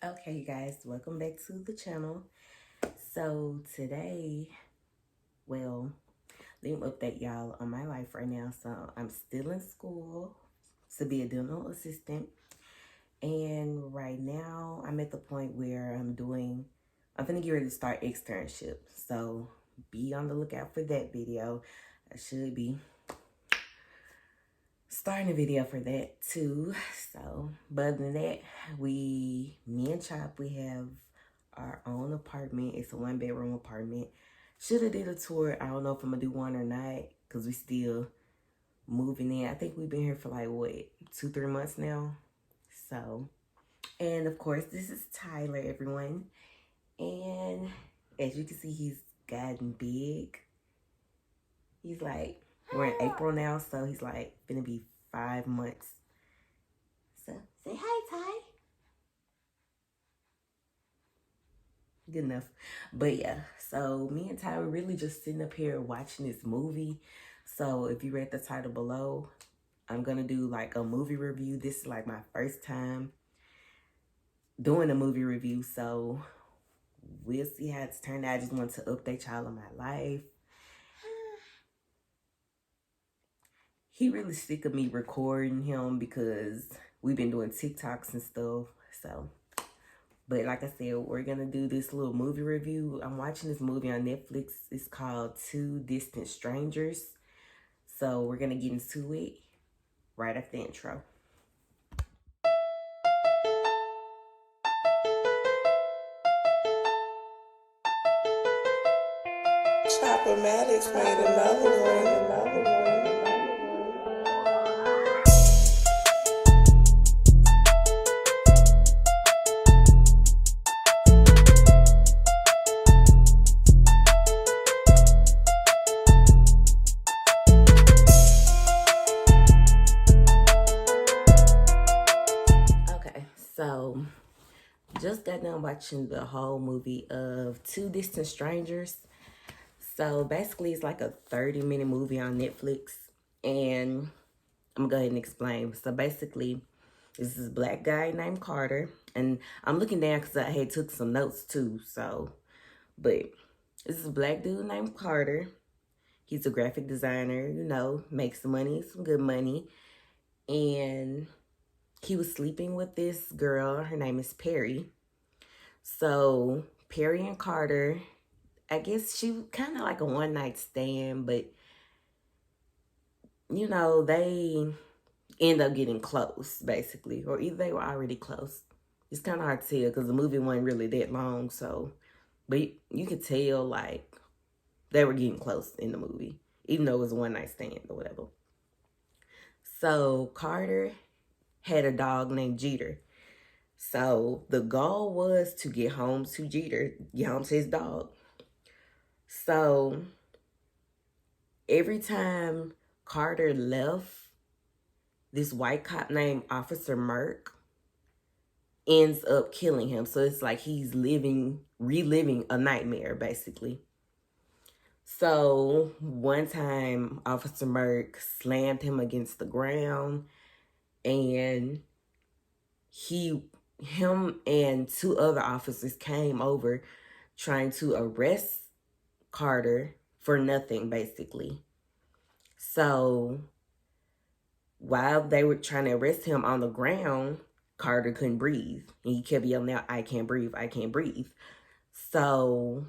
Okay, you guys, welcome back to the channel. So today, well, let me update y'all on my life right now. So I'm still in school to be a dental assistant. And right now I'm at the point where I'm gonna get ready to start externship. So be on the lookout for that video. I should be starting a video for that too. So, but other than that, me and Chop, we have our own apartment. It's a 1-bedroom apartment. Should have did a tour. I don't know if I'm gonna do one or not because we still moving in. I think we've been here for like what, 2-3 months now. So, and of course, this is Tyler, everyone. And as you can see, he's gotten big. He's like, we're in April now, so he's like gonna be 5 months. So say hi, Ty. Good enough. But yeah, so me and Ty were really just sitting up here watching this movie. So if you read the title below, I'm gonna do like a movie review. This is like my first time doing a movie review, so we'll see how it's turned out. I just wanted to update y'all on my life. He really sick of me recording him because we've been doing TikToks and stuff. So, but like I said, we're gonna do this little movie review. I'm watching this movie on Netflix. It's called Two Distant Strangers. So we're gonna get into it right after the intro. Choppamatics made another one. Okay, so just got done watching the whole movie of Two Distant Strangers. So basically, it's like a 30-minute movie on Netflix, and I'm gonna go ahead and explain. So basically, this is a black guy named Carter, and I'm looking down because I had took some notes too. So, but this is a black dude named Carter. He's a graphic designer, makes some money, some good money, and he was sleeping with this girl. Her name is Perry. So Perry and Carter, I guess she kind of like a one-night stand, but they end up getting close, basically. Or either they were already close. It's kind of hard to tell because the movie wasn't really that long, so. But you could tell, like, they were getting close in the movie. Even though it was a one-night stand or whatever. So, Carter had a dog named Jeter. So, the goal was to get home to Jeter. Get home to his dog. So, every time Carter left, this white cop named Officer Merck ends up killing him. So it's like he's reliving a nightmare, basically. So one time, Officer Merck slammed him against the ground, and him and 2 other officers came over trying to arrest Carter for nothing, basically. So while they were trying to arrest him on the ground, Carter couldn't breathe. And he kept yelling out, "I can't breathe, I can't breathe." So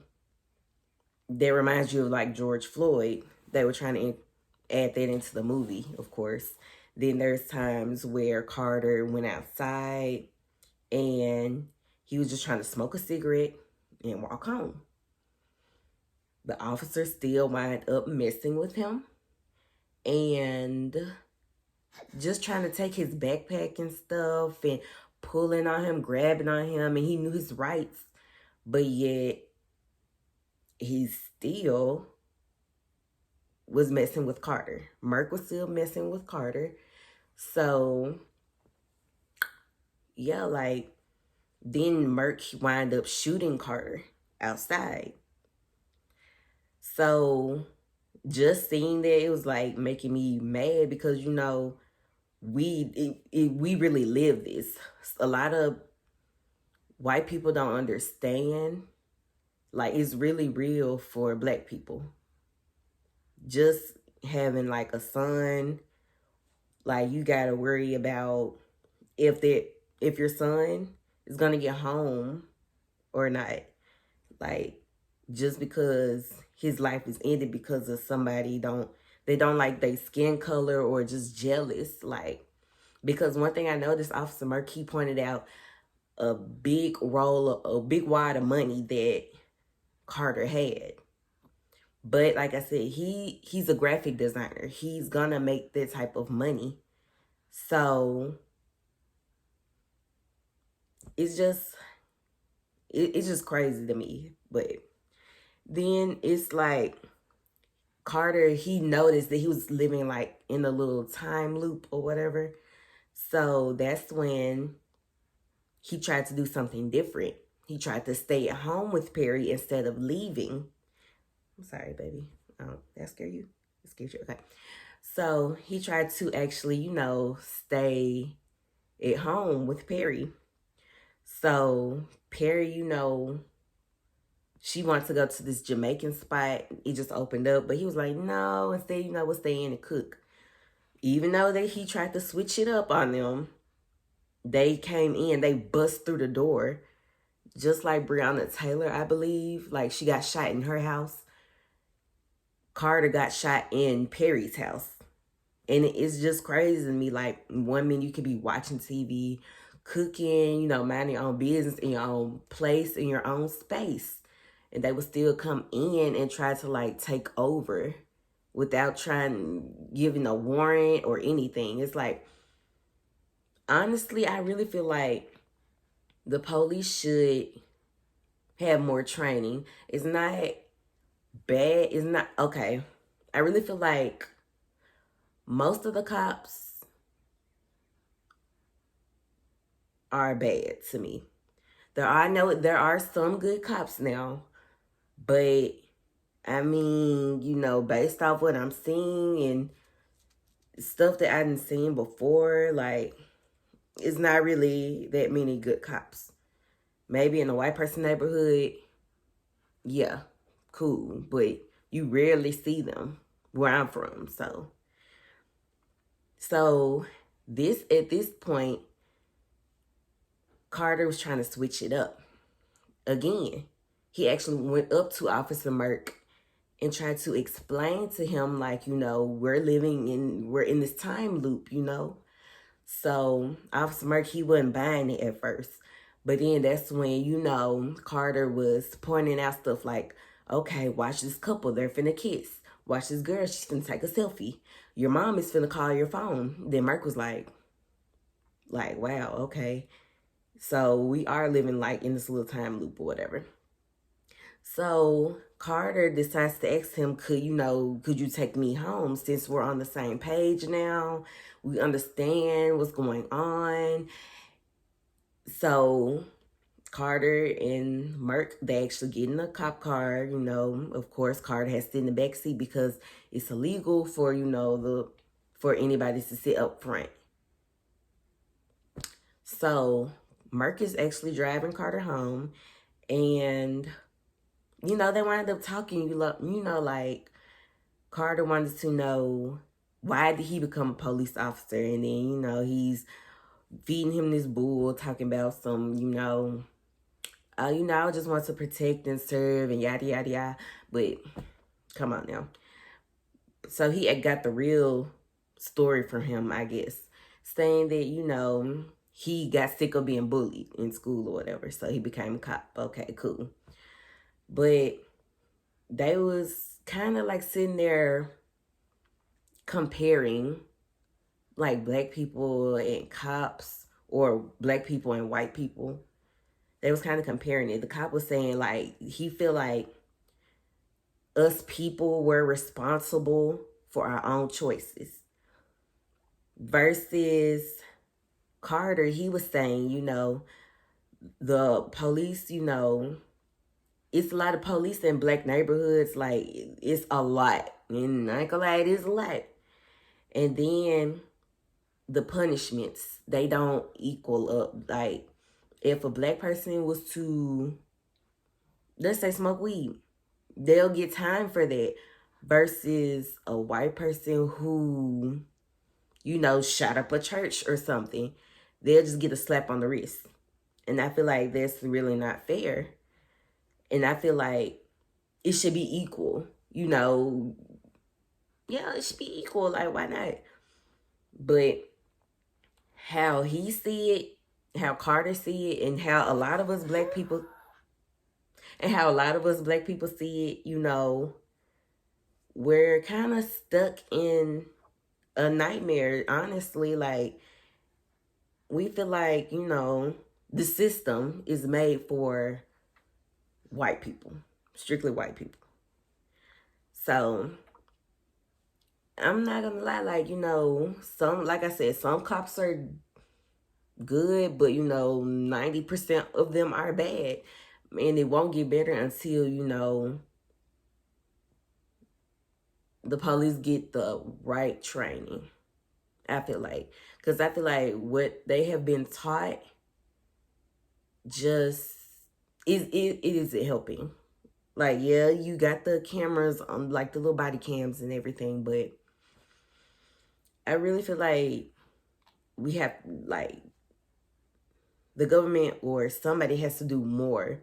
that reminds you of like George Floyd. They were trying to add that into the movie, of course. Then there's times where Carter went outside and he was just trying to smoke a cigarette and walk home. The officer still wound up messing with him and just trying to take his backpack and stuff and pulling on him, grabbing on him, and he knew his rights, but yet he still was messing with Carter. Merck was still messing with Carter. So yeah, like then Merck wind up shooting Carter outside. So just seeing that, it was like making me mad because we really live this. A lot of white people don't understand. Like, it's really real for black people. Just having like a son, like you gotta worry about if that if your son is gonna get home or not. Like, just because his life is ended because of somebody don't like their skin color or just jealous. Like, because one thing I noticed, Officer Murk, he pointed out a big wad of money that Carter had. But like I said, he's a graphic designer. He's gonna make that type of money. So it's just it's just crazy to me. But then it's like Carter, he noticed that he was living like in a little time loop or whatever. So that's when he tried to do something different. He tried to stay at home with Perry instead of leaving. I'm sorry, baby. Oh, that scared you? It scared you? Okay. So he tried to actually, stay at home with Perry. So Perry, she wants to go to this Jamaican spot. It just opened up, but he was like, no, instead, we'll stay in and cook. Even though he tried to switch it up on them, they came in, they bust through the door, just like Breonna Taylor, I believe. Like, she got shot in her house. Carter got shot in Perry's house. And it's just crazy to me. Like, one minute you could be watching TV, cooking, minding your own business in your own place, in your own space. And they would still come in and try to like take over without giving a warrant or anything. It's like, honestly, I really feel like the police should have more training. It's not bad. It's not okay. I really feel like most of the cops are bad to me. I know there are some good cops now, but I mean, based off what I'm seeing and stuff that I hadn't seen before, like, it's not really that many good cops. Maybe in a white person neighborhood, yeah, cool, but you rarely see them where I'm from. So this at this point, Carter was trying to switch it up again. He actually went up to Officer Merck and tried to explain to him, like, we're in this time loop. So Officer Merck, he wasn't buying it at first. But then that's when, Carter was pointing out stuff like, okay, watch this couple, they're finna kiss. Watch this girl, she's finna take a selfie. Your mom is finna call your phone. Then Merck was like, wow, okay. So we are living like in this little time loop or whatever. So Carter decides to ask him, could you take me home since we're on the same page now? We understand what's going on. So Carter and Merck, they actually get in a cop car. Of course, Carter has to sit in the back seat because it's illegal for, for anybody to sit up front. So Merck is actually driving Carter home, and they wind up talking. Like, Carter wanted to know, why did he become a police officer, and then he's feeding him this bull, talking about some I just want to protect and serve and yada yada yada. But come on now. So he had got the real story from him, I guess, saying that he got sick of being bullied in school or whatever, so he became a cop. Okay, cool. But they was kind of like sitting there comparing like black people and cops, or black people and white people. They was kind of comparing it. The cop was saying, like, he feel like us people were responsible for our own choices, versus Carter, he was saying, the police, it's a lot of police in black neighborhoods. Like, it's a lot. And I ain't gonna lie, it is a lot. And then the punishments, they don't equal up. Like, If a black person was to, let's say, smoke weed, they'll get time for that versus a white person who, shot up a church or something. They'll just get a slap on the wrist. And I feel like that's really not fair. And I feel like it should be equal. Yeah, it should be equal. Like, why not? But how he see it, how Carter see it, and how a lot of us black people see it, we're kind of stuck in a nightmare, honestly. Like, we feel like, the system is made for white people, strictly white people. So I'm not gonna lie, like, some, like I said, some cops are good, but 90% of them are bad. And it won't get better until, the police get the right training. I feel like, because I feel like what they have been taught just it isn't helping. Like, yeah, you got the cameras on, like the little body cams and everything, but I really feel like we have, like, the government or somebody has to do more.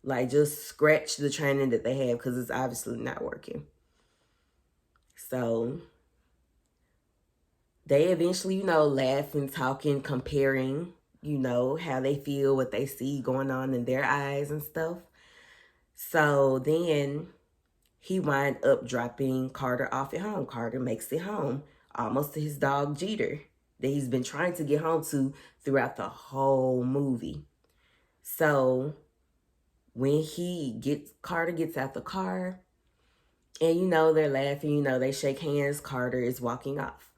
Like, just scratch the training that they have, because it's obviously not working. So they eventually, laugh and talking, comparing, how they feel, what they see going on in their eyes and stuff. So then he wind up dropping Carter off at home. Carter makes it home, almost to his dog Jeter, that he's been trying to get home to throughout the whole movie. So when Carter gets out the car, and they're laughing, they shake hands, Carter is walking off.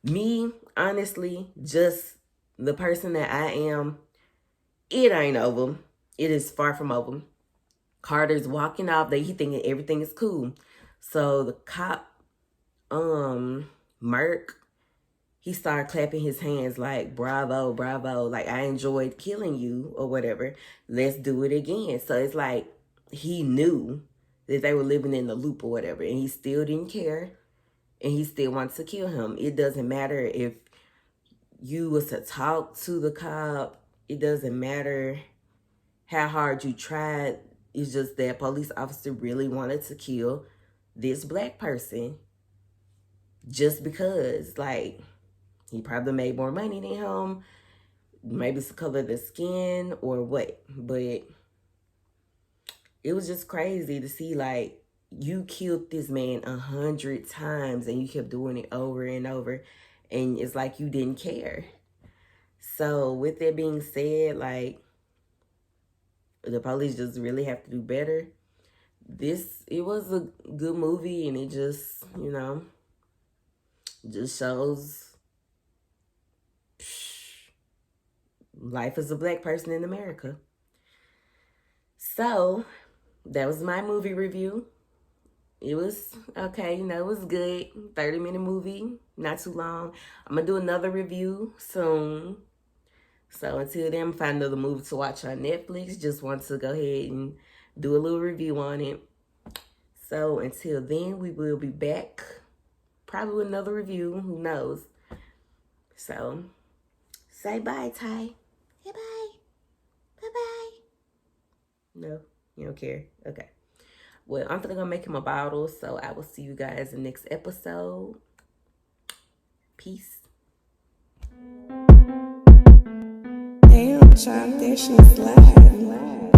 Me, honestly, just the person that I am, it ain't over. It is far from over. Carter's walking off. He thinking everything is cool. So the cop, Merk, he started clapping his hands like, bravo, bravo. Like, I enjoyed killing you or whatever. Let's do it again. So it's like he knew that they were living in the loop or whatever. And he still didn't care. And he still wants to kill him. It doesn't matter if you was to talk to the cop. It doesn't matter how hard you tried. It's just that police officer really wanted to kill this black person just because, like, he probably made more money than him. Maybe it's the color of the skin or what. But it was just crazy to see, like, you killed this man 100 times and you kept doing it over and over. And it's like you didn't care. So with that being said, like, the police just really have to do better. It was a good movie, and it just, just shows life as a black person in America. So that was my movie review. It was okay, it was good. 30-minute movie, not too long. I'm gonna do another review soon. So until then, find another movie to watch on Netflix. Just want to go ahead and do a little review on it. So until then, we will be back. Probably with another review. Who knows? So say bye, Ty. Say bye. Bye-bye. No, you don't care? Okay. Well, I'm gonna make him a bottle. So I will see you guys in the next episode. Peace. Damn, Chop, that shit slide.